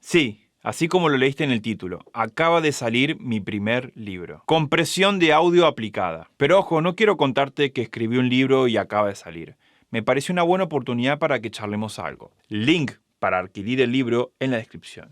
Sí, así como lo leíste en el título, acaba de salir mi primer libro. Compresión de audio aplicada. Pero ojo, no quiero contarte que escribí un libro y acaba de salir. Me pareció una buena oportunidad para que charlemos algo. Link para adquirir el libro en la descripción.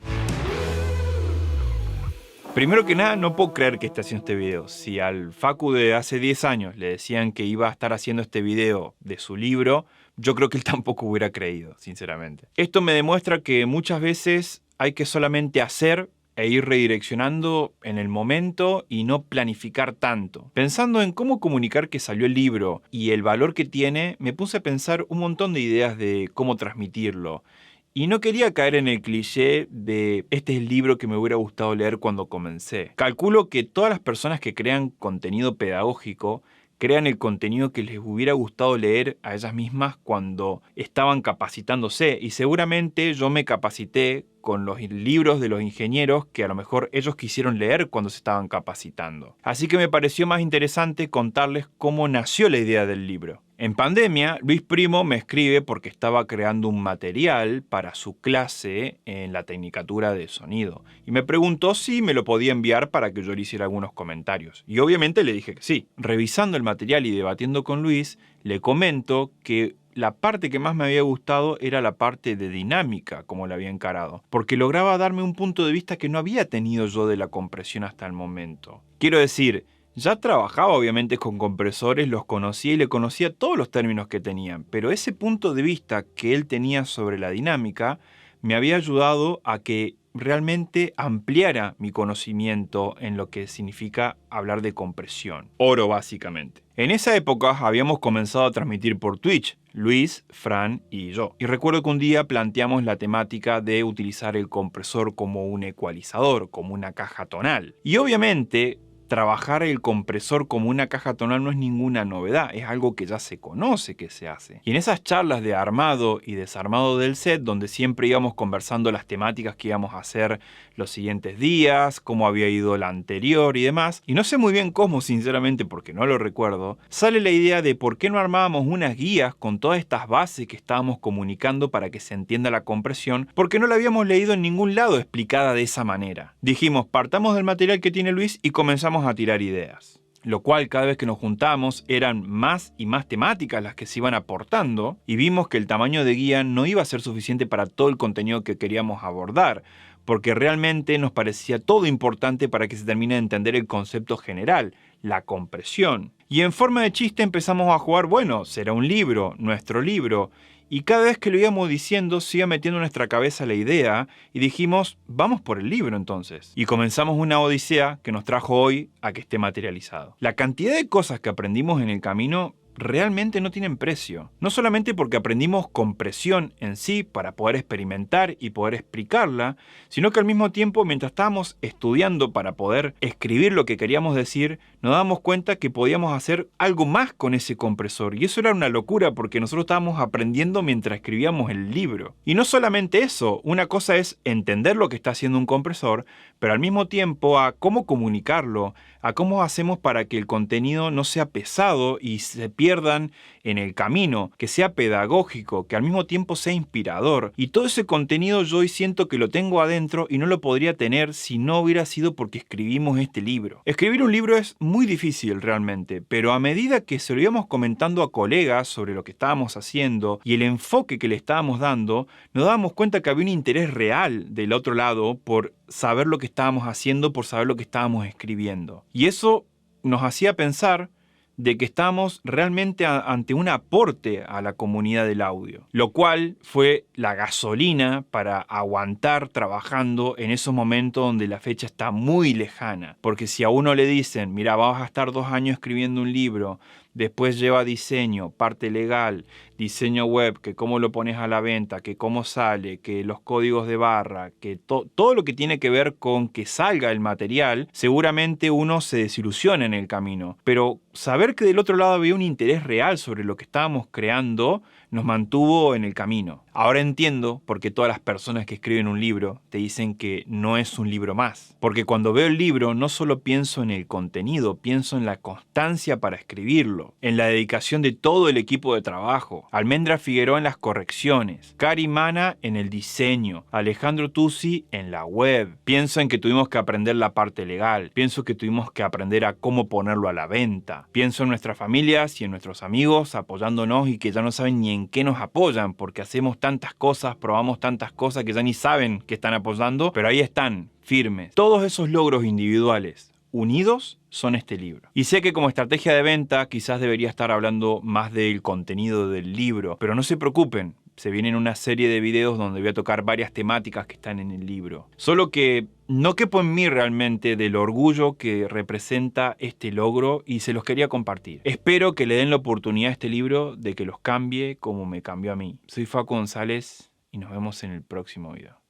Primero que nada, no puedo creer que esté haciendo este video. Si al Facu de hace 10 años le decían que iba a estar haciendo este video de su libro, yo creo que él tampoco hubiera creído, sinceramente. Esto me demuestra que muchas veces hay que solamente hacer e ir redireccionando en el momento y no planificar tanto. Pensando en cómo comunicar que salió el libro y el valor que tiene, me puse a pensar un montón de ideas de cómo transmitirlo. Y no quería caer en el cliché de este es el libro que me hubiera gustado leer cuando comencé. Calculo que todas las personas que crean contenido pedagógico crean el contenido que les hubiera gustado leer a ellas mismas cuando estaban capacitándose. Y seguramente yo me capacité con los libros de los ingenieros que a lo mejor ellos quisieron leer cuando se estaban capacitando. Así que me pareció más interesante contarles cómo nació la idea del libro. En pandemia, Luis Primo me escribe porque estaba creando un material para su clase en la Tecnicatura de Sonido y me preguntó si me lo podía enviar para que yo le hiciera algunos comentarios. Y obviamente le dije que sí. Revisando el material y debatiendo con Luis, le comento que la parte que más me había gustado era la parte de dinámica, como la había encarado, porque lograba darme un punto de vista que no había tenido yo de la compresión hasta el momento. Quiero decir, ya trabajaba obviamente con compresores, los conocía y le conocía todos los términos que tenían, pero ese punto de vista que él tenía sobre la dinámica me había ayudado a que realmente ampliara mi conocimiento en lo que significa hablar de compresión. Oro, básicamente. En esa época habíamos comenzado a transmitir por Twitch, Luis, Fran y yo. Y recuerdo que un día planteamos la temática de utilizar el compresor como un ecualizador, como una caja tonal. Y obviamente trabajar el compresor como una caja tonal no es ninguna novedad, es algo que ya se conoce que se hace. Y en esas charlas de armado y desarmado del set, donde siempre íbamos conversando las temáticas que íbamos a hacer los siguientes días, cómo había ido la anterior y demás, y no sé muy bien cómo, sinceramente, porque no lo recuerdo, sale la idea de por qué no armábamos unas guías con todas estas bases que estábamos comunicando para que se entienda la compresión, porque no la habíamos leído en ningún lado explicada de esa manera. Dijimos, partamos del material que tiene Luis y comenzamos a tirar ideas. Lo cual cada vez que nos juntamos eran más y más temáticas las que se iban aportando y vimos que el tamaño de guía no iba a ser suficiente para todo el contenido que queríamos abordar, porque realmente nos parecía todo importante para que se termine de entender el concepto general, la compresión. Y en forma de chiste empezamos a jugar, bueno, será un libro, nuestro libro. Y cada vez que lo íbamos diciendo, se iba metiendo en nuestra cabeza la idea y dijimos, vamos por el libro entonces. Y comenzamos una odisea que nos trajo hoy a que esté materializado. La cantidad de cosas que aprendimos en el camino realmente no tienen precio. No solamente porque aprendimos compresión en sí para poder experimentar y poder explicarla, sino que al mismo tiempo, mientras estábamos estudiando para poder escribir lo que queríamos decir, nos dábamos cuenta que podíamos hacer algo más con ese compresor. Y eso era una locura porque nosotros estábamos aprendiendo mientras escribíamos el libro. Y no solamente eso, una cosa es entender lo que está haciendo un compresor, pero al mismo tiempo a cómo comunicarlo, a cómo hacemos para que el contenido no sea pesado y se pierdan en el camino, que sea pedagógico, que al mismo tiempo sea inspirador. Y todo ese contenido yo hoy siento que lo tengo adentro y no lo podría tener si no hubiera sido porque escribimos este libro. Escribir un libro es muy difícil realmente, pero a medida que se lo íbamos comentando a colegas sobre lo que estábamos haciendo y el enfoque que le estábamos dando, nos dábamos cuenta que había un interés real del otro lado por saber lo que estábamos haciendo, por saber lo que estábamos escribiendo. Y eso nos hacía pensar de que estamos realmente ante un aporte a la comunidad del audio, lo cual fue la gasolina para aguantar trabajando en esos momentos donde la fecha está muy lejana, porque si a uno le dicen, mira, vas a estar 2 años escribiendo un libro, después lleva diseño, parte legal, diseño web, que cómo lo pones a la venta, que cómo sale, que los códigos de barra, que todo lo que tiene que ver con que salga el material, seguramente uno se desilusiona en el camino. Pero saber que del otro lado había un interés real sobre lo que estábamos creando nos mantuvo en el camino. Ahora entiendo por qué todas las personas que escriben un libro te dicen que no es un libro más. Porque cuando veo el libro no solo pienso en el contenido, pienso en la constancia para escribirlo, en la dedicación de todo el equipo de trabajo, Almendra Figueroa en las correcciones, Cari Mana en el diseño, Alejandro Tusi en la web. Pienso en que tuvimos que aprender la parte legal, pienso que tuvimos que aprender a cómo ponerlo a la venta. Pienso en nuestras familias y en nuestros amigos apoyándonos y que ya no saben ni en qué nos apoyan porque hacemos tantas cosas, probamos tantas cosas que ya ni saben que están apoyando, pero ahí están, firmes. Todos esos logros individuales unidos son este libro. Y sé que como estrategia de venta quizás debería estar hablando más del contenido del libro, pero no se preocupen. Se vienen una serie de videos donde voy a tocar varias temáticas que están en el libro. Solo que no quepo en mí realmente del orgullo que representa este logro y se los quería compartir. Espero que le den la oportunidad a este libro de que los cambie como me cambió a mí. Soy Facu González y nos vemos en el próximo video.